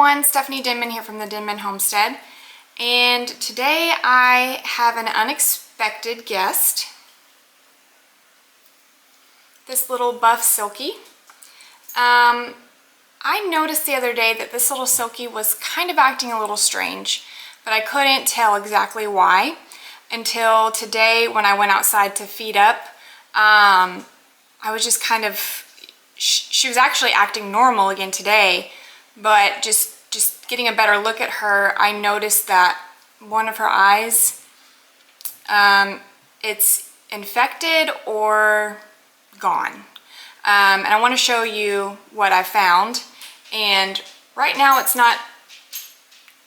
everyone, Stephanie Denman here from the Denman Homestead, and today I have an unexpected guest, this little buff Silkie. I noticed the other day that this little Silkie was kind of acting a little strange, but I couldn't tell exactly why until today when I went outside to feed up. I was just kind of, she was actually acting normal again today, but just getting a better look at her, I noticed that one of her eyes, it's infected or gone. And I want to show you what I found. And right now it's not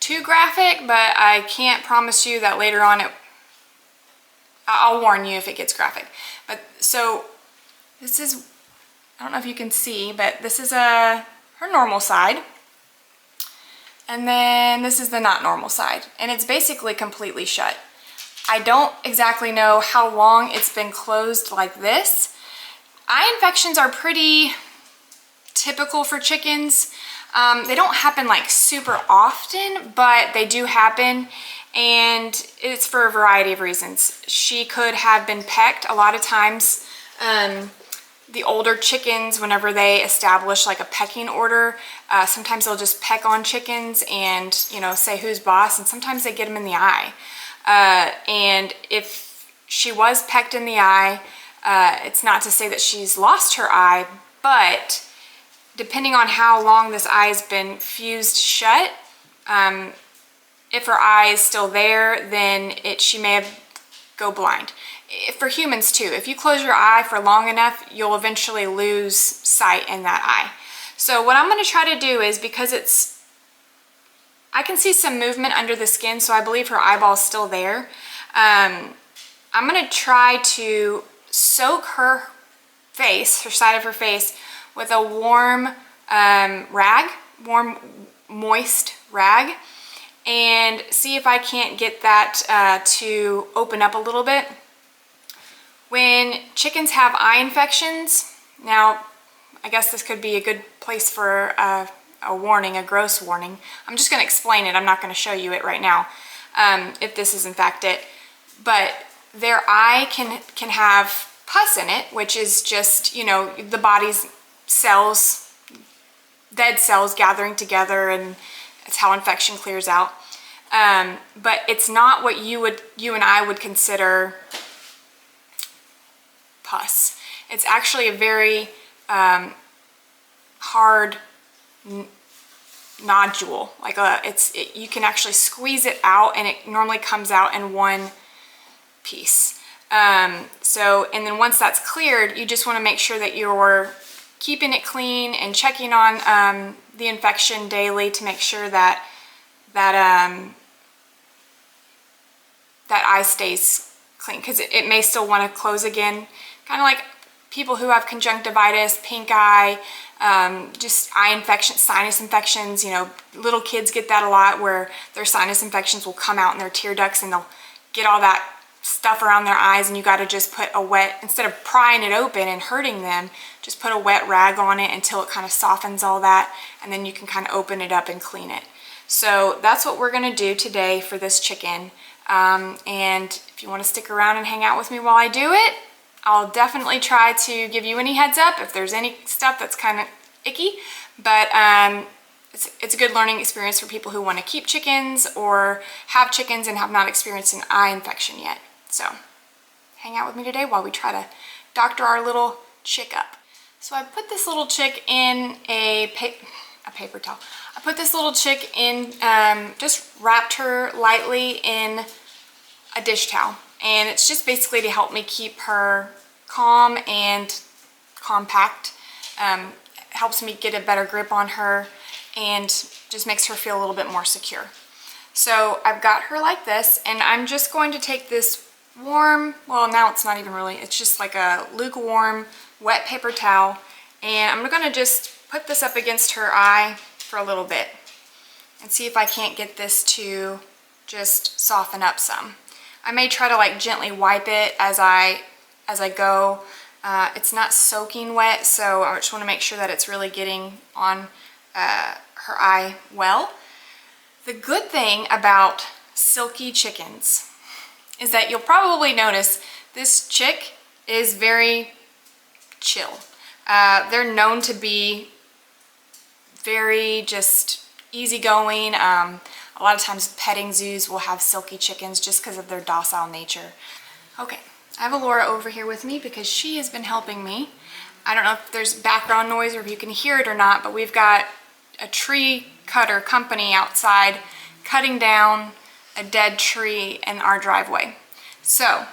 too graphic, but I can't promise you that later on I'll warn you if it gets graphic. But so this is, I don't know if you can see, but this is her normal side. And then this is the not normal side. And it's basically completely shut. I don't exactly know how long it's been closed like this. Eye infections are pretty typical for chickens. They don't happen like super often, but they do happen. And it's for a variety of reasons. She could have been pecked. A lot of times, the older chickens, whenever they establish like a pecking order, sometimes they'll just peck on chickens and, you know, say who's boss, and sometimes they get them in the eye. And if she was pecked in the eye, it's not to say that she's lost her eye, but depending on how long this eye has been fused shut, if her eye is still there, then she may go blind. For humans too, if you close your eye for long enough, you'll eventually lose sight in that eye. So what I'm going to try to do is, because I can see some movement under the skin, so I believe her eyeball's still there. I'm going to try to soak her face, her side of her face, with a warm moist rag, and see if I can't get that to open up a little bit. When chickens have eye infections, now I guess this could be a good place for a warning, a gross warning. I'm just going to explain it. I'm not going to show you it right now, if this is in fact it. But their eye can have pus in it, which is just, you know, the body's cells, dead cells gathering together, and it's how infection clears out. But it's not what you and I would consider pus. It's actually a very hard nodule. Like you can actually squeeze it out, and it normally comes out in one piece. And then once that's cleared, you just want to make sure that you're keeping it clean and checking on the infection daily to make sure that eye stays clean, because it may still want to close again. Kind of like people who have conjunctivitis, pink eye, just eye infections, sinus infections. You know, little kids get that a lot, where their sinus infections will come out in their tear ducts, and they'll get all that stuff around their eyes, and you got to just put a wet, instead of prying it open and hurting them, just put a wet rag on it until it kind of softens all that, and then you can kind of open it up and clean it. So that's what we're going to do today for this chicken. And if you want to stick around and hang out with me while I do it, I'll definitely try to give you any heads up if there's any stuff that's kind of icky. But it's a good learning experience for people who want to keep chickens or have chickens and have not experienced an eye infection yet. So hang out with me today while we try to doctor our little chick up. So I put this little chick in a paper towel. I put this little chick in, just wrapped her lightly in a dish towel. And it's just basically to help me keep her calm and compact. Helps me get a better grip on her and just makes her feel a little bit more secure. So I've got her like this, and I'm just going to take this warm, well, now it's not even really, it's just like a lukewarm wet paper towel, and I'm going to just put this up against her eye for a little bit and see if I can't get this to just soften up some. I may try to like gently wipe it as I go. It's not soaking wet, so I just want to make sure that it's really getting on her eye well. The good thing about silky chickens is that you'll probably notice this chick is very chill. They're known to be very just easygoing. A lot of times petting zoos will have silky chickens just because of their docile nature. Okay, I have Alora over here with me because she has been helping me. I don't know if there's background noise or if you can hear it or not, but we've got a tree cutter company outside cutting down a dead tree in our driveway. So,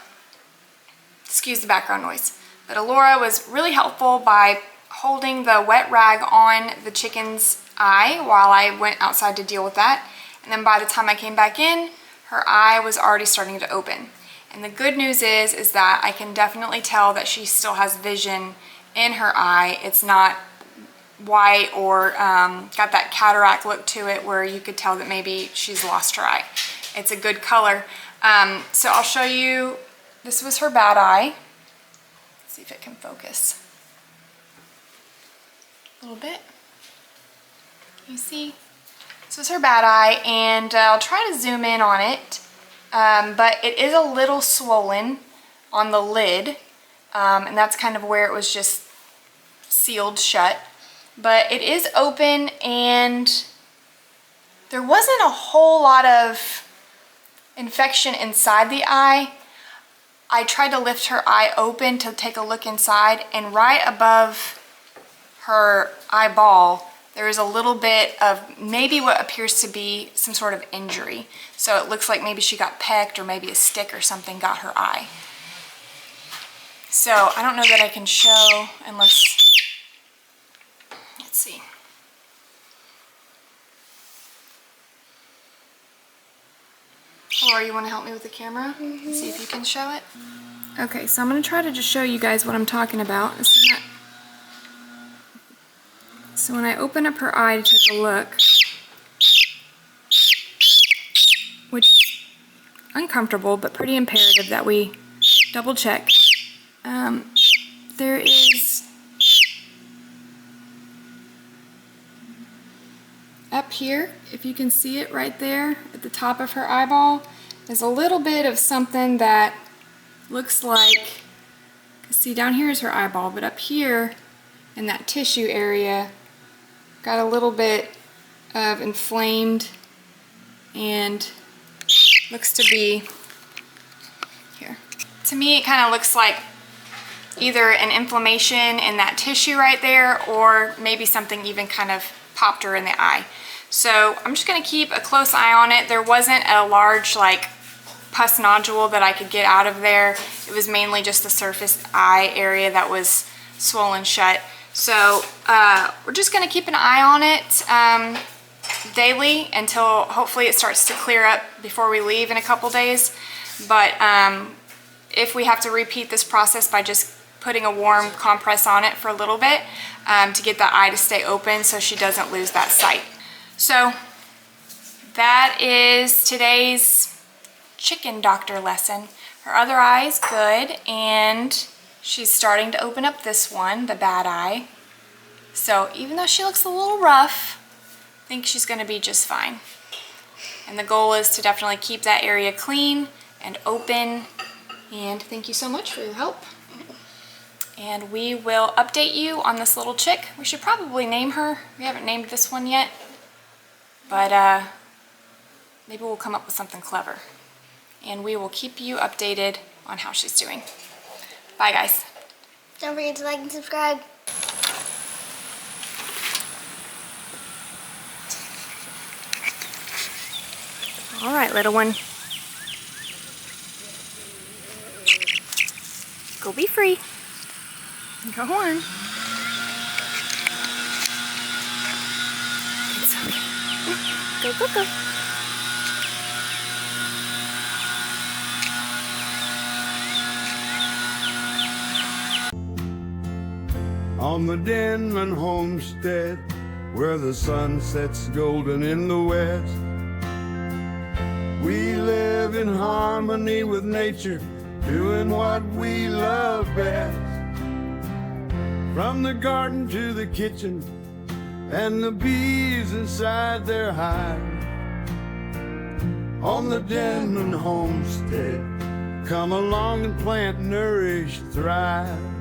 excuse the background noise. But Alora was really helpful by holding the wet rag on the chicken's eye while I went outside to deal with that. And then by the time I came back in, her eye was already starting to open. And the good news is that I can definitely tell that she still has vision in her eye. It's not white or got that cataract look to it where you could tell that maybe she's lost her eye. It's a good color. So I'll show you, this was her bad eye. Let's see if it can focus. A little bit. You see? This was her bad eye, and I'll try to zoom in on it. But it is a little swollen on the lid, and that's kind of where it was just sealed shut. But it is open, and there wasn't a whole lot of infection inside the eye. I tried to lift her eye open to take a look inside, and right above her eyeball there is a little bit of maybe what appears to be some sort of injury. So it looks like maybe she got pecked or maybe a stick or something got her eye. So I don't know that I can show unless, let's see. Or you want to help me with the camera and see if you can show it? Okay, so I'm going to try to just show you guys what I'm talking about. This is not... So when I open up her eye to take a look, which is uncomfortable but pretty imperative that we double check, there is up here, if you can see it right there at the top of her eyeball, there's a little bit of something that looks like, see down here is her eyeball, but up here in that tissue area got a little bit of inflamed and looks to be here. To me it kind of looks like either an inflammation in that tissue right there or maybe something even kind of popped her in the eye. So I'm just going to keep a close eye on it. There wasn't a large like pus nodule that I could get out of there. It was mainly just the surface eye area that was swollen shut. So we're just going to keep an eye on it daily until hopefully it starts to clear up before we leave in a couple days. But if we have to repeat this process by just putting a warm compress on it for a little bit to get the eye to stay open so she doesn't lose that sight. So that is today's chicken doctor lesson. Her other eye's good, and she's starting to open up this one, the bad eye. So even though she looks a little rough, I think she's going to be just fine. And the goal is to definitely keep that area clean and open. And thank you so much for your help. And we will update you on this little chick. We should probably name her. We haven't named this one yet. But maybe we'll come up with something clever. And we will keep you updated on how she's doing. Bye, guys. Don't forget to like and subscribe. All right, little one. Go be free. Go on. It's okay. Go, go, go. On the Denman homestead, where the sun sets golden in the west, we live in harmony with nature, doing what we love best. From the garden to the kitchen, and the bees inside their hive. On the Denman homestead, come along and plant, nourish, thrive.